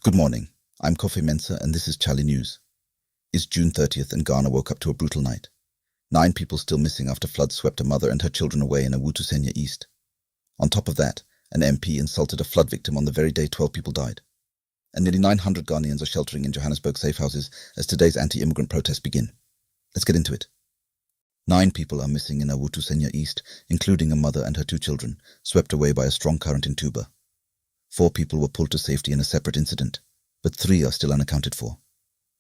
Good morning, I'm Kofi Mensah and this is chale.news. It's June 30th and Ghana woke up to a brutal night. 9 people still missing after floods swept a mother and her children away in Awutu Senya East. On top of that, an MP insulted a flood victim on the very day 12 people died. And nearly 900 Ghanaians are sheltering in Johannesburg safe houses as today's anti-immigrant protests begin. Let's get into it. 9 people are missing in Awutu Senya East, including a mother and her 2 children, swept away by a strong current in Tuba. 4 people were pulled to safety in a separate incident, but 3 are still unaccounted for.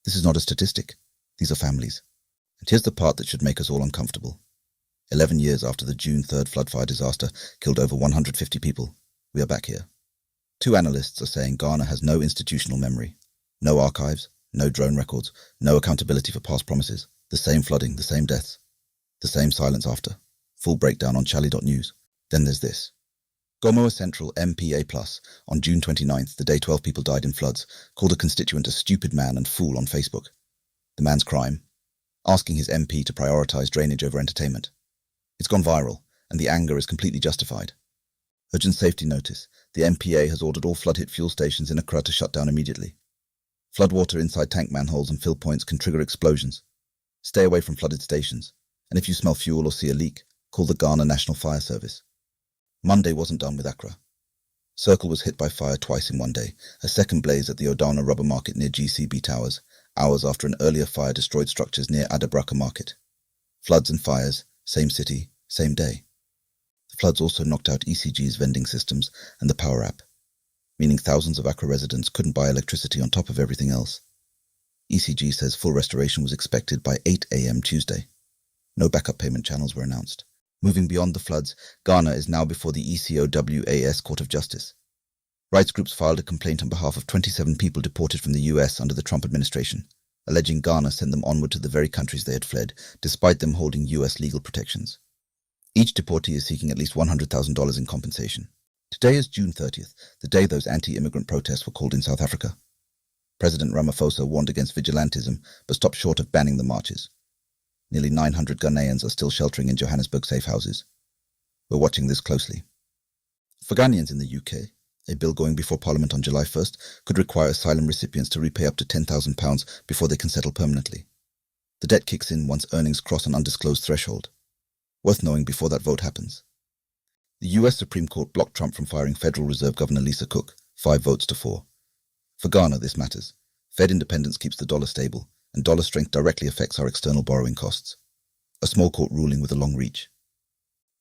This is not a statistic. These are families. And here's the part that should make us all uncomfortable. 11 years after the June 3rd flood fire disaster killed over 150 people, we are back here. 2 analysts are saying Ghana has no institutional memory, no archives, no drone records, no accountability for past promises, the same flooding, the same deaths, the same silence after. Full breakdown on chale.news. Then there's this. Gomoa Central MP A+, on June 29th, the day 12 people died in floods, called a constituent a stupid man and fool on Facebook. The man's crime? Asking his MP to prioritise drainage over entertainment. It's gone viral, and the anger is completely justified. Urgent safety notice. The MPA has ordered all flood-hit fuel stations in Accra to shut down immediately. Floodwater inside tank manholes and fill points can trigger explosions. Stay away from flooded stations, and if you smell fuel or see a leak, call the Ghana National Fire Service. Monday wasn't done with Accra. Circle was hit by fire twice in one day, a second blaze at the Odana Rubber Market near GCB Towers, hours after an earlier fire destroyed structures near Adabraka Market. Floods and fires, same city, same day. The floods also knocked out ECG's vending systems and the power app, meaning thousands of Accra residents couldn't buy electricity on top of everything else. ECG says full restoration was expected by 8 a.m. Tuesday. No backup payment channels were announced. Moving beyond the floods, Ghana is now before the ECOWAS Court of Justice. Rights groups filed a complaint on behalf of 27 people deported from the US under the Trump administration, alleging Ghana sent them onward to the very countries they had fled, despite them holding US legal protections. Each deportee is seeking at least $100,000 in compensation. Today is June 30th, the day those anti-immigrant protests were called in South Africa. President Ramaphosa warned against vigilantism, but stopped short of banning the marches. Nearly 900 Ghanaians are still sheltering in Johannesburg safe houses. We're watching this closely. For Ghanaians in the UK, a bill going before Parliament on July 1st could require asylum recipients to repay up to £10,000 before they can settle permanently. The debt kicks in once earnings cross an undisclosed threshold. Worth knowing before that vote happens. The US Supreme Court blocked Trump from firing Federal Reserve Governor Lisa Cook, 5 votes to 4. For Ghana, this matters. Fed independence keeps the dollar stable, and dollar strength directly affects our external borrowing costs. A small court ruling with a long reach.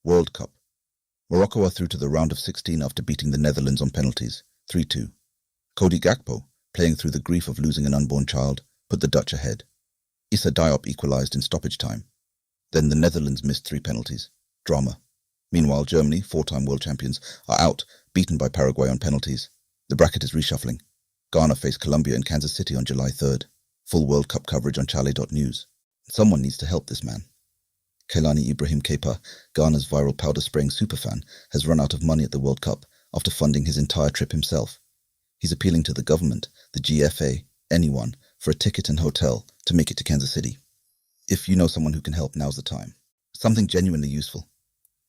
World Cup. Morocco are through to the round of 16 after beating the Netherlands on penalties, 3-2. Cody Gakpo, playing through the grief of losing an unborn child, put the Dutch ahead. Issa Diop equalised in stoppage time. Then the Netherlands missed 3 penalties. Drama. Meanwhile, Germany, 4-time world champions, are out, beaten by Paraguay on penalties. The bracket is reshuffling. Ghana face Colombia in Kansas City on July 3rd. Full World Cup coverage on chale.news. Someone needs to help this man. Kailani Ibrahim Kepa, Ghana's viral powder-spraying superfan, has run out of money at the World Cup after funding his entire trip himself. He's appealing to the government, the GFA, anyone, for a ticket and hotel to make it to Kansas City. If you know someone who can help, now's the time. Something genuinely useful.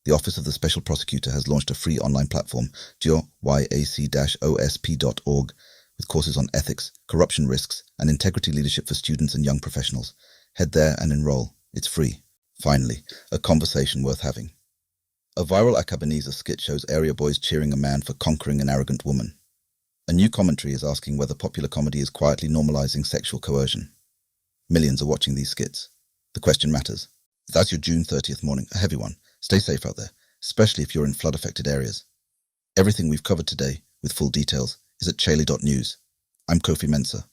The Office of the Special Prosecutor has launched a free online platform, gyoyac-osp.org, with courses on ethics, corruption risks, and integrity leadership for students and young professionals. Head there and enroll. It's free. Finally, a conversation worth having. A viral Akabanese skit shows area boys cheering a man for conquering an arrogant woman. A new commentary is asking whether popular comedy is quietly normalising sexual coercion. Millions are watching these skits. The question matters. That's your June 30th morning, a heavy one. Stay safe out there, especially if you're in flood-affected areas. Everything we've covered today, with full details, is at chale.news. I'm Kofi Mensah.